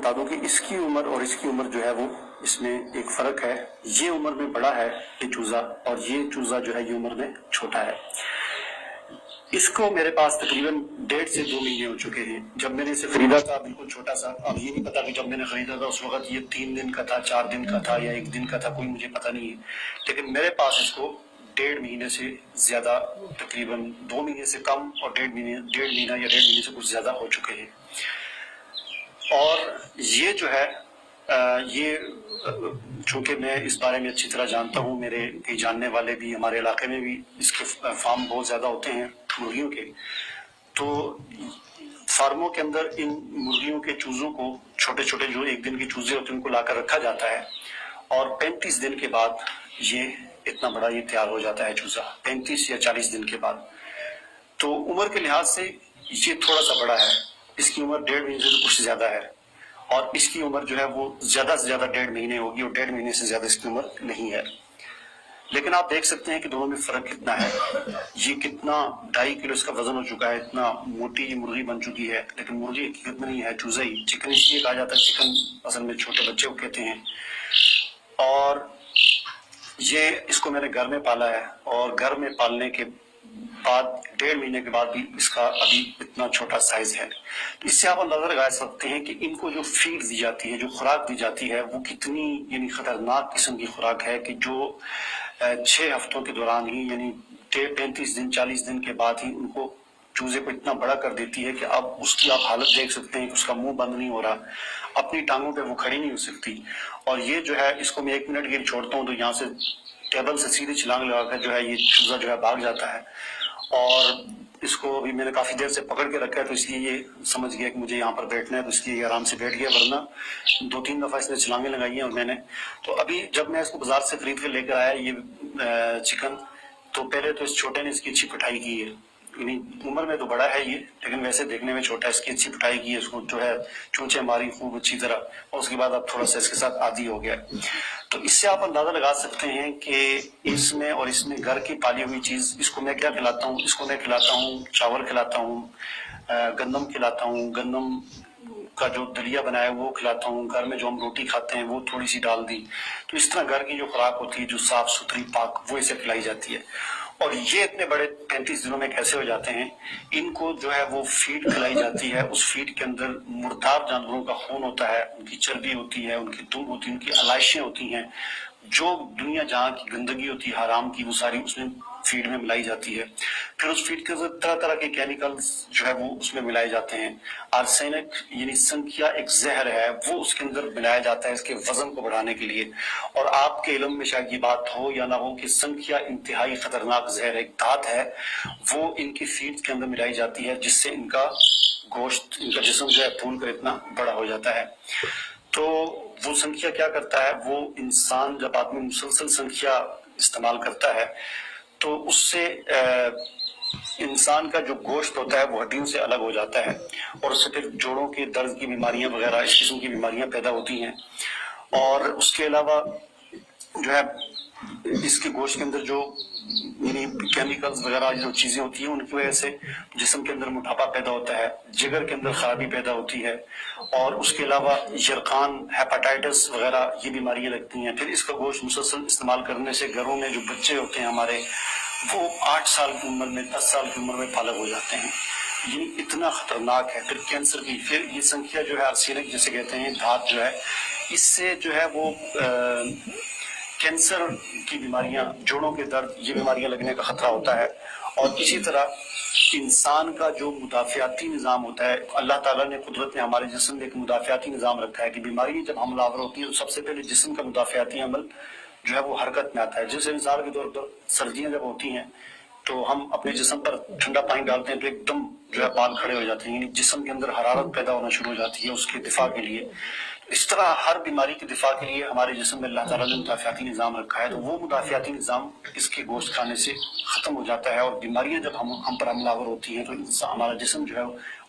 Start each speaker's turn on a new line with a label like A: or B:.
A: بتا دوں کہ اس کی عمر اور اس کی عمر جو ہے وہ اس میں ایک فرق ہے. یہ عمر میں بڑا ہے یہ چوزا، اور یہ چوزا جو ہے یہ عمر میں چھوٹا ہے. اس کو میرے پاس تقریباً 1.5 سے 2 مہینے ہو چکے ہیں. جب میں نے اسے خریدا تھا بالکل چھوٹا سا، اب یہ نہیں پتا کہ جب میں نے خریدا تھا اس وقت یہ 3 دن کا تھا، 4 دن کا تھا یا 1 دن کا تھا، کوئی مجھے پتا نہیں ہے. لیکن میرے پاس اس کو 1.5 مہینے سے زیادہ، تقریباً 2 مہینے سے کم اور 1.5 مہینہ یا 1.5 مہینے سے کچھ زیادہ ہو چکے ہیں. اور یہ جو ہے یہ چونکہ میں اس بارے میں اچھی طرح جانتا ہوں، میرے کئی جاننے والے بھی ہمارے علاقے میں بھی اس کے فارم بہت زیادہ ہوتے ہیں مرغیوں کے. تو فارموں کے اندر ان مرغیوں کے چوزوں کو، چھوٹے چھوٹے جو 1 دن کے چوزے ہوتے ہیں، ان کو لا کر رکھا جاتا ہے، اور 35 دن کے بعد یہ اتنا بڑا یہ تیار ہو جاتا ہے چوزا، 35 یا 40 دن کے بعد. تو عمر کے لحاظ سے یہ تھوڑا سا بڑا ہے. اس کی عمر 1.5 مہینے سے کچھ زیادہ ہے، اور اس کی عمر جو ہے وہ زیادہ سے زیادہ 1.5 مہینے ہوگی، اور 1.5 مہینے سے زیادہ اس کی عمر نہیں ہے. لیکن آپ دیکھ سکتے ہیں کہ دونوں میں فرق کتنا ہے. یہ کتنا 2.5 کلو اس کا وزن ہو چکا ہے، اتنا موٹی یہ مرغی بن چکی ہے. لیکن مرغی حقیقت میں نہیں ہے، چوزا ہی. چکن اس لیے کہا جاتا ہے، چکن اصل میں چھوٹے بچے کو کہتے ہیں. اور یہ اس کو میں نے گھر میں پالا ہے، اور گھر میں پالنے کے بعد 1.5 مہینے کے بعد بھی اس کا ابھی اتنا چھوٹا سائز ہے. تو اس سے آپ اندازہ لگا سکتے ہیں کہ ان کو جو فیڈ دی جاتی ہے، جو خوراک دی جاتی ہے، وہ کتنی یعنی خطرناک قسم کی خوراک ہے، کہ جو 6 ہفتوں کے دوران ہی، یعنی 35 دن 40 دن کے بعد ہی ان کو، چوزے کو اتنا بڑا کر دیتی ہے کہ اب اس کی آپ حالت دیکھ سکتے ہیں کہ اس کا منہ بند نہیں ہو رہا، اپنی ٹانگوں پہ وہ کھڑی نہیں ہو سکتی. اور یہ جو ہے اس کو میں 1 منٹ کے لیے چھوڑتا ہوں تو یہاں سے ٹیبل سے سیدھی چھلانگ لگا کر جو ہے یہ چوزا جو ہے بھاگ جاتا ہے. اور اس کو ابھی میں نے کافی دیر سے پکڑ کے رکھا ہے، تو اس لیے یہ سمجھ گیا کہ مجھے یہاں پر بیٹھنا ہے، تو اس لیے یہ آرام سے بیٹھ گیا. ورنہ 2-3 دفعہ اس نے چھلانگیں لگائی ہیں. اور میں نے تو ابھی جب میں اس کو بازار سے خرید کے لے کر آیا یہ چکن، تو پہلے تو اس چھوٹے نے اس کی اچھی پٹھائی کی ہے. یعنی عمر میں تو بڑا ہے یہ، لیکن ویسے دیکھنے میں چھوٹا ہے. اس کی اچھی پٹھائی کی ہے، اس کو جو ہے چونچے ماری خوب اچھی طرح، اور اس کے بعد اب تھوڑا سا اس کے ساتھ عادی ہو گیا. تو اس سے آپ اندازہ لگا سکتے ہیں کہ اس میں اور اس میں گھر کی پالی ہوئی چیز. اس کو میں کیا کھلاتا ہوں؟ اس کو میں کھلاتا ہوں چاول کھلاتا ہوں، گندم کھلاتا ہوں، گندم کا جو دلیا بنایا وہ کھلاتا ہوں. گھر میں جو ہم روٹی کھاتے ہیں وہ تھوڑی سی ڈال دی. تو اس طرح گھر کی جو خوراک ہوتی ہے، جو صاف ستھری پاک، وہ اسے کھلائی جاتی ہے. اور یہ اتنے بڑے 35 دنوں میں کیسے ہو جاتے ہیں؟ ان کو جو ہے وہ فیڈ کھلائی جاتی ہے. اس فیڈ کے اندر مردار جانوروں کا خون ہوتا ہے، ان کی چربی ہوتی ہے، ان کی دم ہوتی ہے، ان کی علائشیں ہوتی ہیں، جو دنیا جہاں کی گندگی ہوتی ہے حرام کی، وہ ساری اس میں فیڈ میں ملائی جاتی ہے. پھر اس فیڈ کے اندر طرح طرح کے کیمیکلز جو ہے وہ اس میں ملائے جاتے ہیں. آرسینک یعنی سنکھیا ایک زہر ہے، وہ اس کے اندر ملایا جاتا ہے اس کے وزن کو بڑھانے کے لیے. اور آپ کے علم میں شاید یہ بات ہو یا نہ ہو کہ سنکھیا انتہائی خطرناک زہر ایک دھات ہے، وہ ان کی فیڈ کے اندر ملائی جاتی ہے، جس سے ان کا گوشت، ان کا جسم جو ہے پھول کر اتنا بڑا ہو جاتا ہے. تو وہ سنکھیا کیا کرتا ہے؟ وہ انسان جب آدمی مسلسل سنکھیا استعمال کرتا ہے تو اس سے انسان کا جو گوشت ہوتا ہے وہ ہڈیوں سے الگ ہو جاتا ہے، اور اس سے پھر جوڑوں کے درد کی بیماریاں وغیرہ اس قسم کی بیماریاں پیدا ہوتی ہیں. اور اس کے علاوہ جو ہے اس کے گوشت کے اندر جو یعنی کیمیکلز وغیرہ جو چیزیں ہوتی ہیں، ان کی وجہ سے جسم کے اندر موٹاپا پیدا ہوتا ہے، جگر کے اندر خرابی پیدا ہوتی ہے، اور اس کے علاوہ یرقان، ہیپاٹائٹس وغیرہ یہ بیماریاں لگتی ہیں. پھر اس کا گوشت مسلسل استعمال کرنے سے گھروں میں جو بچے ہوتے ہیں ہمارے، وہ 8 سال کی عمر میں، 10 سال کی عمر میں پالغ ہو جاتے ہیں. یہ اتنا خطرناک ہے. پھر کینسر کی، پھر یہ سنکھیا جو ہے آرسینک جسے کہتے ہیں، دھات جو ہے، اس سے جو ہے وہ کینسر کی بیماریاں، جوڑوں کے درد، یہ بیماریاں لگنے کا خطرہ ہوتا ہے. اور اسی طرح انسان کا جو مدافعاتی نظام ہوتا ہے، اللہ تعالیٰ نے قدرت نے ہمارے جسم میں ایک مدافعاتی نظام رکھا ہے کہ بیماری جب حملہ آور ہوتی ہے تو سب سے پہلے جسم کا مدافعاتی عمل جو ہے وہ حرکت میں آتا ہے. جیسے مثال کے طور پر سردیاں جب ہوتی ہیں تو ہم اپنے جسم پر ٹھنڈا پانی ڈالتے ہیں تو ایک دم جو ہے بال کھڑے ہو جاتے ہیں، یعنی جسم کے اندر حرارت پیدا ہونا شروع ہو جاتی ہے اس کے دفاع کے لیے. اس طرح ہر بیماری کے دفاع کے لیے ہمارے جسم میں اللہ تعالیٰ نے مدافعاتی نظام رکھا ہے. تو وہ مدافعاتی نظام اس کے گوشت کھانے سے ختم ہو جاتا ہے، اور بیماریاں جب ہم پر حملہ آور ہوتی ہیں تو ہمارا جسم جو ہے